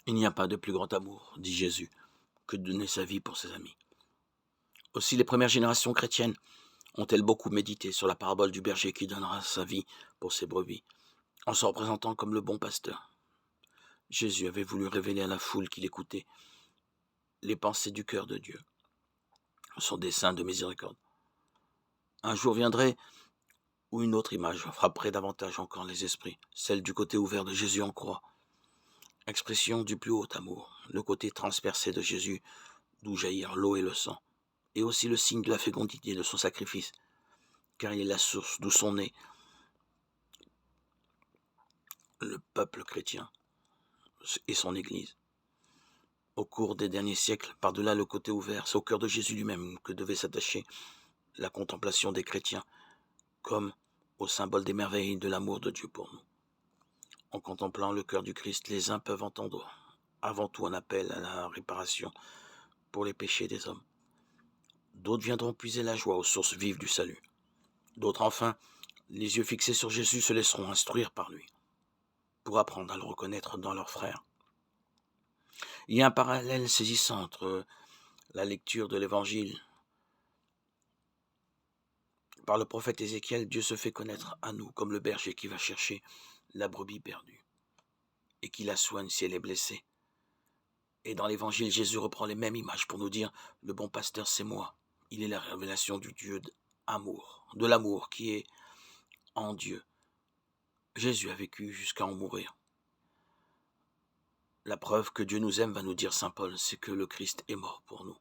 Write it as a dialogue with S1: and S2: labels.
S1: Il n'y a pas de plus grand amour, dit Jésus, que de donner sa vie pour ses amis. Aussi les premières générations chrétiennes ont-elles beaucoup médité sur la parabole du berger qui donnera sa vie pour ses brebis, en se représentant comme le bon pasteur. Jésus avait voulu révéler à la foule qui l'écoutait les pensées du cœur de Dieu, son dessein de miséricorde. Un jour viendrait où une autre image frapperait davantage encore les esprits, celle du côté ouvert de Jésus en croix, expression du plus haut amour, le côté transpercé de Jésus d'où jaillirent l'eau et le sang, et aussi le signe de la fécondité de son sacrifice, car il est la source d'où sont nés le peuple chrétien et son Église. Au cours des derniers siècles, par-delà le côté ouvert, c'est au cœur de Jésus lui-même que devait s'attacher la contemplation des chrétiens, comme au symbole des merveilles de l'amour de Dieu pour nous. En contemplant le cœur du Christ, les uns peuvent entendre avant tout un appel à la réparation pour les péchés des hommes. D'autres viendront puiser la joie aux sources vives du salut. D'autres enfin, les yeux fixés sur Jésus, se laisseront instruire par lui, pour apprendre à le reconnaître dans leurs frères. Il y a un parallèle saisissant entre la lecture de l'Évangile. Par le prophète Ézéchiel, Dieu se fait connaître à nous comme le berger qui va chercher la brebis perdue et qui la soigne si elle est blessée. Et dans l'Évangile, Jésus reprend les mêmes images pour nous dire « Le bon pasteur, c'est moi ». Il est la révélation du Dieu d'amour, de l'amour qui est en Dieu. Jésus a vécu jusqu'à en mourir. La preuve que Dieu nous aime, va nous dire saint Paul, c'est que le Christ est mort pour nous.